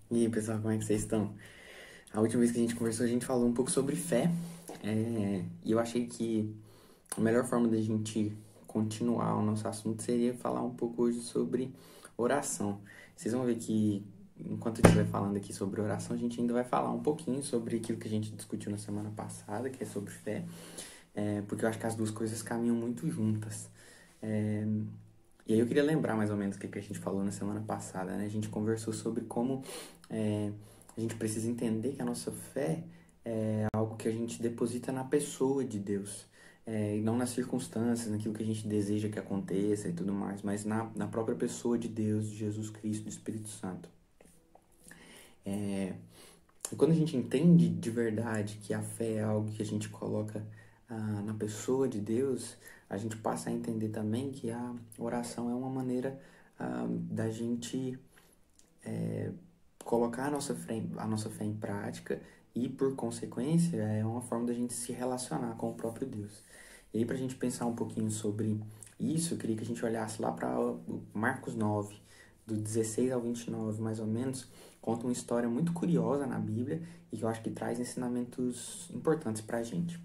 E aí, pessoal, como é que vocês estão? A última vez que a gente conversou, a gente falou um pouco sobre fé. E eu achei que a melhor forma da gente continuar o nosso assunto seria falar um pouco hoje sobre oração. Vocês vão ver que, enquanto eu estiver falando aqui sobre oração, a gente ainda vai falar um pouquinho sobre aquilo que a gente discutiu na semana passada, que é sobre fé, porque eu acho que as duas coisas caminham muito juntas. É, e aí eu queria lembrar mais ou menos o que a gente falou na semana passada, né? A gente conversou sobre como é, a gente precisa entender que a nossa fé é algo que a gente deposita na pessoa de Deus. E não nas circunstâncias, naquilo que a gente deseja que aconteça e tudo mais, mas na própria pessoa de Deus, de Jesus Cristo, do Espírito Santo. E quando a gente entende de verdade que a fé é algo que a gente coloca na pessoa de Deus, a gente passa a entender também que a oração é uma maneira da gente colocar a nossa fé em prática e, por consequência, é uma forma da gente se relacionar com o próprio Deus. E aí, para a gente pensar um pouquinho sobre isso, eu queria que a gente olhasse lá para Marcos 9, do 16 ao 29, mais ou menos, conta uma história muito curiosa na Bíblia e que eu acho que traz ensinamentos importantes para a gente.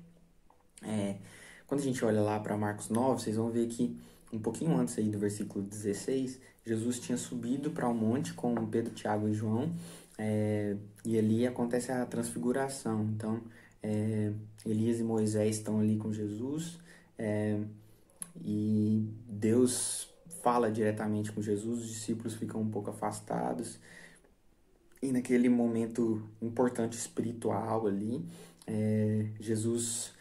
Quando a gente olha lá para Marcos 9, vocês vão ver que um pouquinho antes aí do versículo 16, Jesus tinha subido para o monte com Pedro, Tiago e João, e ali acontece a transfiguração. Então, Elias e Moisés estão ali com Jesus, e Deus fala diretamente com Jesus, os discípulos ficam um pouco afastados, e naquele momento importante espiritual ali, Jesus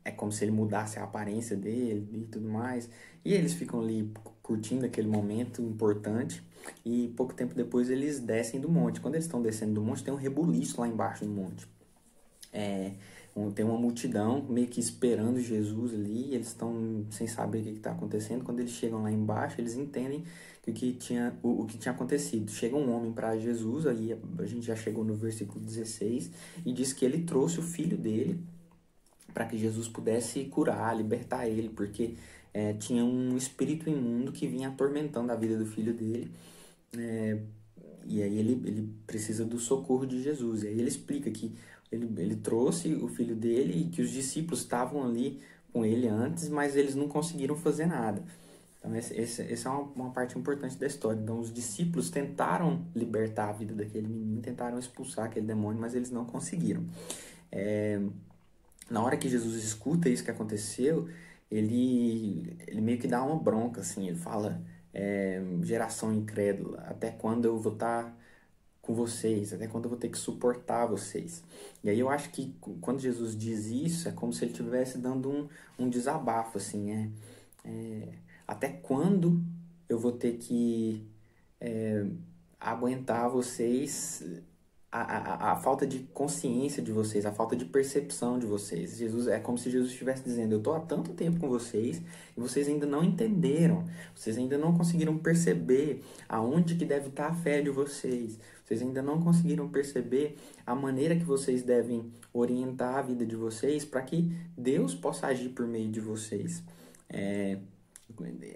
é como se ele mudasse a aparência dele e tudo mais. E eles ficam ali curtindo aquele momento importante. E pouco tempo depois eles descem do monte. Quando eles estão descendo do monte, tem um rebuliço lá embaixo do monte. Tem uma multidão meio que esperando Jesus ali. Eles estão sem saber o que está acontecendo. Quando eles chegam lá embaixo, eles entendem o que tinha acontecido. Chega um homem para Jesus, aí a gente já chegou no versículo 16, e diz que ele trouxe o filho dele para que Jesus pudesse curar, libertar ele, porque tinha um espírito imundo que vinha atormentando a vida do filho dele, e aí ele precisa do socorro de Jesus. E aí ele explica que ele trouxe o filho dele e que os discípulos estavam ali com ele antes, mas eles não conseguiram fazer nada. Então, essa é uma parte importante da história. Então, os discípulos tentaram libertar a vida daquele menino, tentaram expulsar aquele demônio, mas eles não conseguiram. Na hora que Jesus escuta isso que aconteceu, ele meio que dá uma bronca, assim, ele fala, geração incrédula, até quando eu vou estar com vocês, até quando eu vou ter que suportar vocês. E aí eu acho que quando Jesus diz isso, é como se ele estivesse dando um desabafo, assim, até quando eu vou ter que aguentar vocês, a falta de consciência de vocês, a falta de percepção de vocês. Jesus, é como se Jesus estivesse dizendo: eu estou há tanto tempo com vocês e vocês ainda não entenderam, vocês ainda não conseguiram perceber aonde que deve estar a fé de vocês, vocês ainda não conseguiram perceber a maneira que vocês devem orientar a vida de vocês para que Deus possa agir por meio de vocês.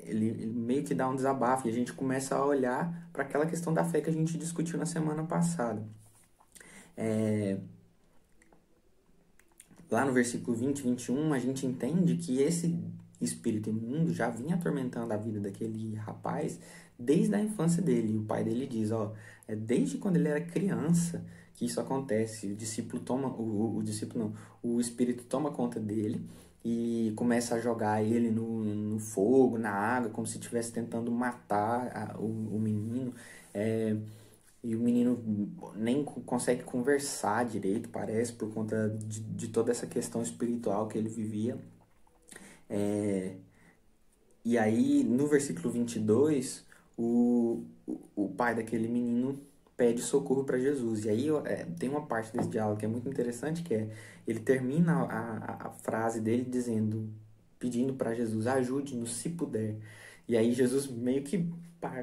Ele meio que dá um desabafo e a gente começa a olhar para aquela questão da fé que a gente discutiu na semana passada. Lá no versículo 20 e 21, a gente entende que esse espírito imundo já vinha atormentando a vida daquele rapaz desde a infância dele. O pai dele diz, desde quando ele era criança que isso acontece. O discípulo toma, o discípulo não, o espírito toma conta dele e começa a jogar ele no fogo, na água, como se estivesse tentando matar o menino. E o menino nem consegue conversar direito, parece, por conta de toda essa questão espiritual que ele vivia. E aí, no versículo 22, o pai daquele menino pede socorro para Jesus. E aí tem uma parte desse diálogo que é muito interessante, que é, ele termina a frase dele dizendo, pedindo para Jesus: ajude-nos se puder. E aí Jesus meio que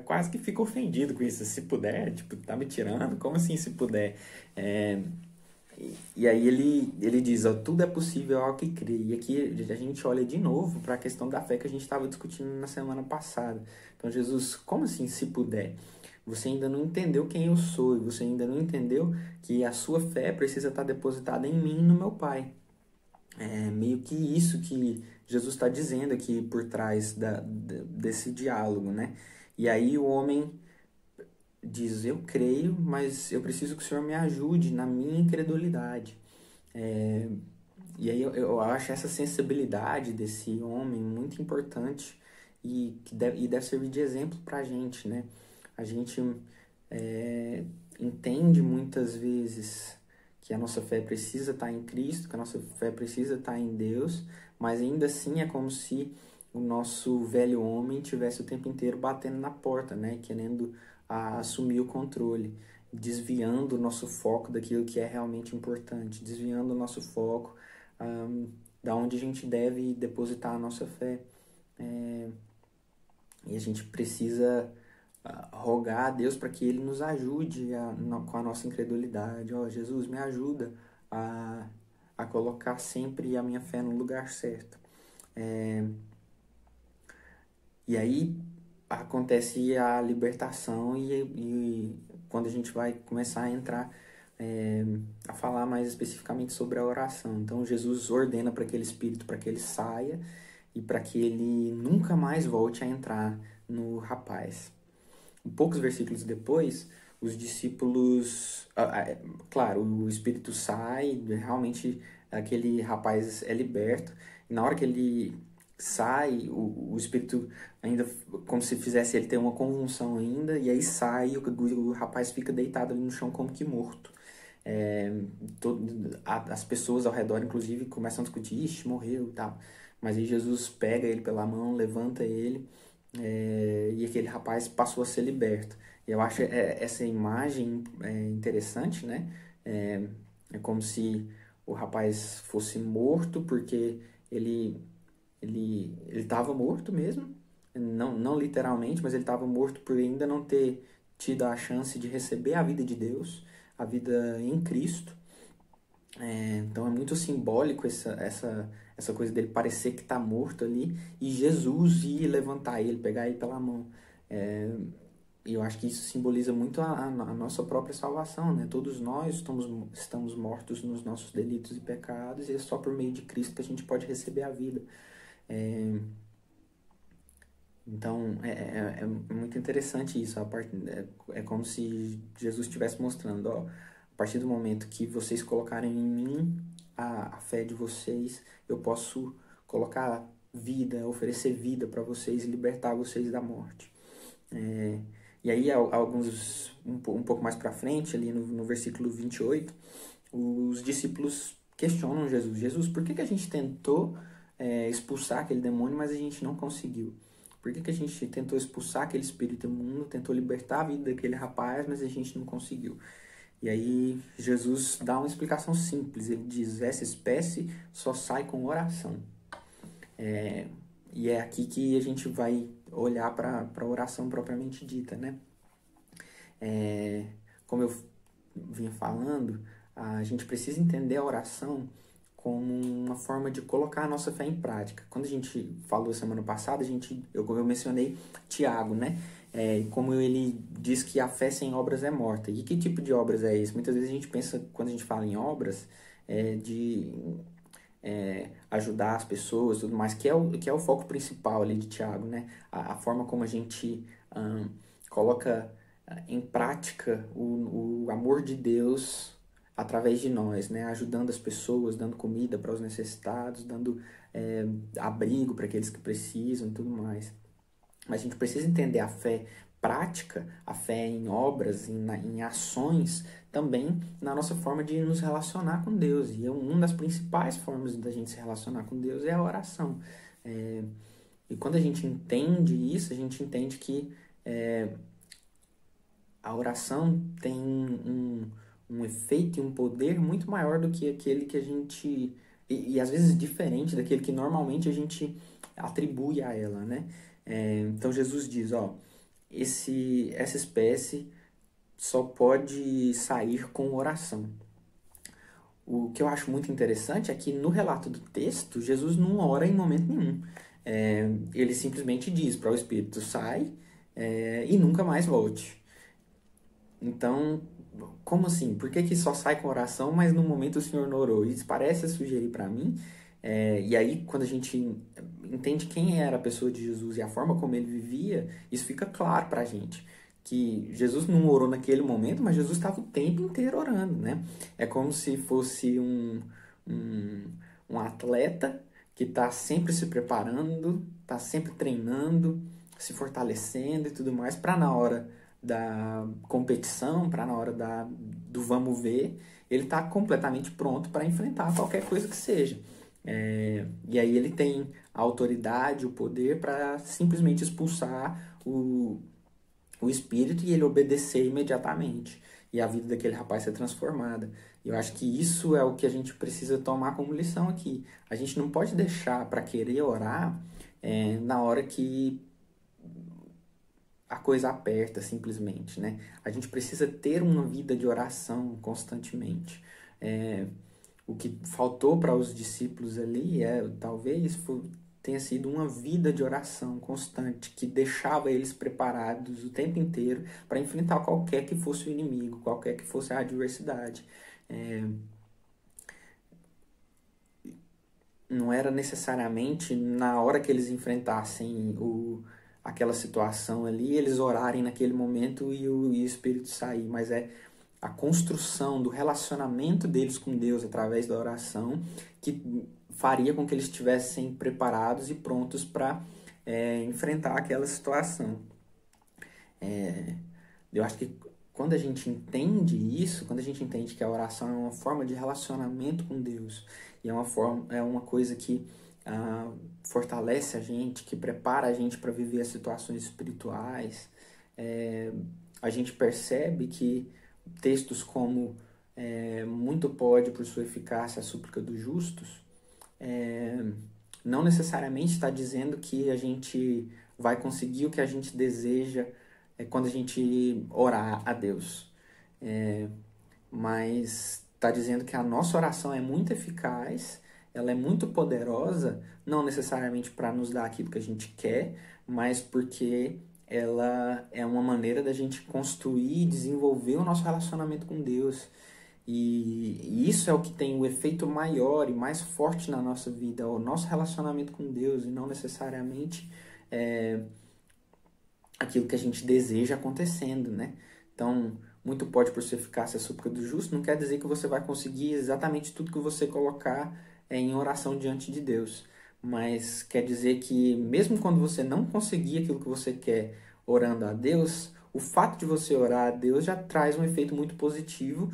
quase que fica ofendido com isso. Se puder, tipo, tá me tirando? Como assim se puder? E aí ele diz, tudo é possível ao que crê. E aqui a gente olha de novo para a questão da fé que a gente estava discutindo na semana passada. Então Jesus, como assim se puder? você ainda não entendeu quem eu sou, e você ainda não entendeu que a sua fé precisa estar depositada em mim e no meu Pai. É meio que isso que Jesus está dizendo aqui por trás desse diálogo, né? E aí o homem diz, eu creio, mas eu preciso que o Senhor me ajude na minha incredulidade. E aí eu acho essa sensibilidade desse homem muito importante e deve servir de exemplo para a gente, né? A gente entende muitas vezes que a nossa fé precisa estar em Cristo, que a nossa fé precisa estar em Deus, mas ainda assim é como se o nosso velho homem tivesse o tempo inteiro batendo na porta, né? Querendo assumir o controle, desviando o nosso foco daquilo que é realmente importante, desviando o nosso foco da onde a gente deve depositar a nossa fé. E a gente precisa rogar a Deus para que Ele nos ajude com a nossa incredulidade. Ó, Jesus, me ajuda a colocar sempre a minha fé no lugar certo. E aí acontece a libertação e quando a gente vai começar a entrar a falar mais especificamente sobre a oração. Então Jesus ordena para aquele espírito para que ele saia e para que ele nunca mais volte a entrar no rapaz. Poucos versículos depois, os discípulos... claro, o espírito sai, realmente aquele rapaz é liberto. E na hora que ele sai, o espírito ainda, como se fizesse ele ter uma convulsão ainda, e aí sai, o rapaz fica deitado ali no chão como que morto. As pessoas ao redor, inclusive, começam a discutir, ixi, morreu e tal. Mas aí Jesus pega ele pela mão, levanta ele, e aquele rapaz passou a ser liberto. E eu acho essa imagem interessante, né? É como se o rapaz fosse morto porque ele estava morto mesmo, não literalmente, mas ele estava morto por ainda não ter tido a chance de receber a vida de Deus, a vida em Cristo. Então é muito simbólico essa coisa dele parecer que está morto ali e Jesus ir levantar ele, pegar ele pela mão. E eu acho que isso simboliza muito a nossa própria salvação, né? Todos nós estamos mortos nos nossos delitos e pecados e é só por meio de Cristo que a gente pode receber a vida. Então é muito interessante isso. É como se Jesus estivesse mostrando, ó, a partir do momento que vocês colocarem em mim a fé de vocês, eu posso colocar vida, oferecer vida para vocês e libertar vocês da morte. E aí, um pouco mais para frente, ali no versículo 28, os discípulos questionam Jesus. Jesus, por que a gente tentou expulsar aquele demônio, mas a gente não conseguiu? Por que a gente tentou expulsar aquele espírito imundo, tentou libertar a vida daquele rapaz, mas a gente não conseguiu? E aí Jesus dá uma explicação simples. Ele diz, essa espécie só sai com oração. E é aqui que a gente vai olhar para a oração propriamente dita, né? Como eu vim falando, a gente precisa entender a oração como uma forma de colocar a nossa fé em prática. Quando a gente falou semana passada, eu mencionei Tiago, né? Como ele diz que a fé sem obras é morta. E que tipo de obras é esse? Muitas vezes a gente pensa, quando a gente fala em obras, de ajudar as pessoas, tudo mais, que é o foco principal ali de Tiago, né? A forma como a gente coloca em prática o amor de Deus através de nós, né? Ajudando as pessoas, dando comida para os necessitados, dando abrigo para aqueles que precisam e tudo mais. Mas a gente precisa entender a fé prática, a fé em obras, em ações, também na nossa forma de nos relacionar com Deus. E uma das principais formas da gente se relacionar com Deus é a oração. E quando a gente entende isso, a gente entende que a oração tem um efeito e um poder muito maior do que aquele que a gente... E às vezes diferente daquele que normalmente a gente atribui a ela, né? Então Jesus diz, ó, essa espécie só pode sair com oração. O que eu acho muito interessante é que no relato do texto, Jesus não ora em momento nenhum. Ele simplesmente diz para o Espírito, sai e nunca mais volte. Então, como assim? Por que que só sai com oração, mas no momento o Senhor não orou? Isso parece sugerir para mim. E aí, quando a gente entende quem era a pessoa de Jesus e a forma como ele vivia, isso fica claro para a gente. Que Jesus não orou naquele momento, mas Jesus estava o tempo inteiro orando, né? É como se fosse um, um atleta que está sempre se preparando, está sempre treinando, se fortalecendo e tudo mais, para na hora da competição, para na hora do vamos ver, ele está completamente pronto para enfrentar qualquer coisa que seja. E aí ele tem a autoridade, o poder para simplesmente expulsar o espírito e ele obedecer imediatamente. E a vida daquele rapaz ser transformada. E eu acho que isso é o que a gente precisa tomar como lição aqui. A gente não pode deixar para querer orar na hora que a coisa aperta simplesmente, né? A gente precisa ter uma vida de oração constantemente. O que faltou para os discípulos ali tenha sido uma vida de oração constante que deixava eles preparados o tempo inteiro para enfrentar qualquer que fosse o inimigo, qualquer que fosse a adversidade. É, não era necessariamente na hora que eles enfrentassem aquela situação ali, eles orarem naquele momento e o Espírito sair, mas é a construção do relacionamento deles com Deus através da oração que faria com que eles estivessem preparados e prontos para enfrentar aquela situação. Eu acho que quando a gente entende isso, quando a gente entende que a oração é uma forma de relacionamento com Deus e é uma coisa que fortalece a gente, que prepara a gente para viver as situações espirituais, a gente percebe que textos como muito pode por sua eficácia a súplica dos justos, não necessariamente está dizendo que a gente vai conseguir o que a gente deseja quando a gente orar a Deus. Mas está dizendo que a nossa oração é muito eficaz, ela é muito poderosa, não necessariamente para nos dar aquilo que a gente quer, mas porque ela é uma maneira da gente construir e desenvolver o nosso relacionamento com Deus. E isso é o que tem o efeito maior e mais forte na nossa vida, o nosso relacionamento com Deus, e não necessariamente aquilo que a gente deseja acontecendo, né? Então, muito pode por sua eficácia a súplica do justo, não quer dizer que você vai conseguir exatamente tudo que você colocar em oração diante de Deus. Mas quer dizer que mesmo quando você não conseguir aquilo que você quer orando a Deus, o fato de você orar a Deus já traz um efeito muito positivo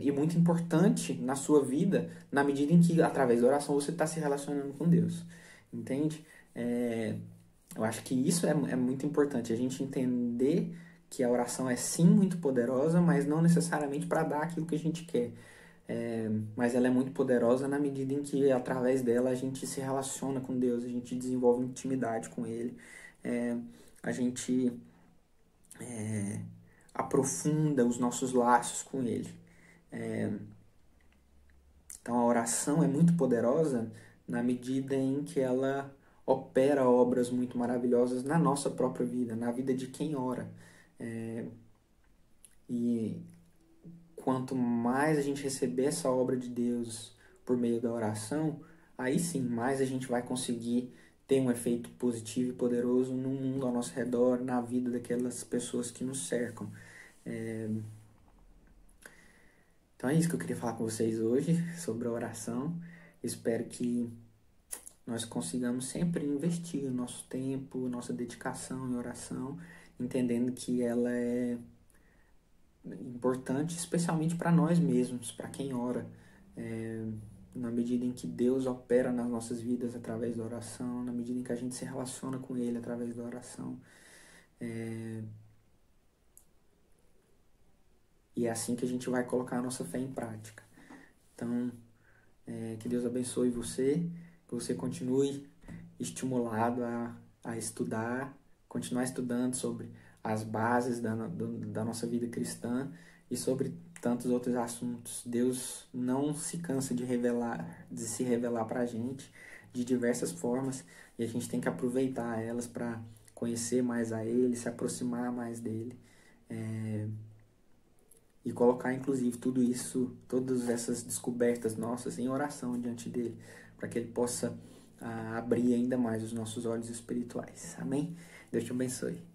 e muito importante na sua vida, na medida em que através da oração você está se relacionando com Deus. Entende? Eu acho que isso é muito importante, a gente entender que a oração é sim muito poderosa, mas não necessariamente para dar aquilo que a gente quer. Mas ela é muito poderosa na medida em que através dela a gente se relaciona com Deus, a gente desenvolve intimidade com Ele, a gente aprofunda os nossos laços com Ele. Então a oração é muito poderosa na medida em que ela opera obras muito maravilhosas na nossa própria vida, na vida de quem ora. E quanto mais a gente receber essa obra de Deus por meio da oração, aí sim, mais a gente vai conseguir ter um efeito positivo e poderoso no mundo ao nosso redor, na vida daquelas pessoas que nos cercam. Então é isso que eu queria falar com vocês hoje sobre a oração. Espero que nós consigamos sempre investir o nosso tempo, nossa dedicação em oração, entendendo que ela é importante, especialmente para nós mesmos, para quem ora. Na medida em que Deus opera nas nossas vidas através da oração, na medida em que a gente se relaciona com Ele através da oração. E é assim que a gente vai colocar a nossa fé em prática. Então, que Deus abençoe você, que você continue estimulado a estudar, continuar estudando sobre as bases da nossa vida cristã e sobre tantos outros assuntos. Deus não se cansa de se revelar para a gente de diversas formas e a gente tem que aproveitar elas para conhecer mais a Ele, se aproximar mais dele. e colocar, inclusive, tudo isso, todas essas descobertas nossas em oração diante dele, para que ele possa abrir ainda mais os nossos olhos espirituais. Amém? Deus te abençoe.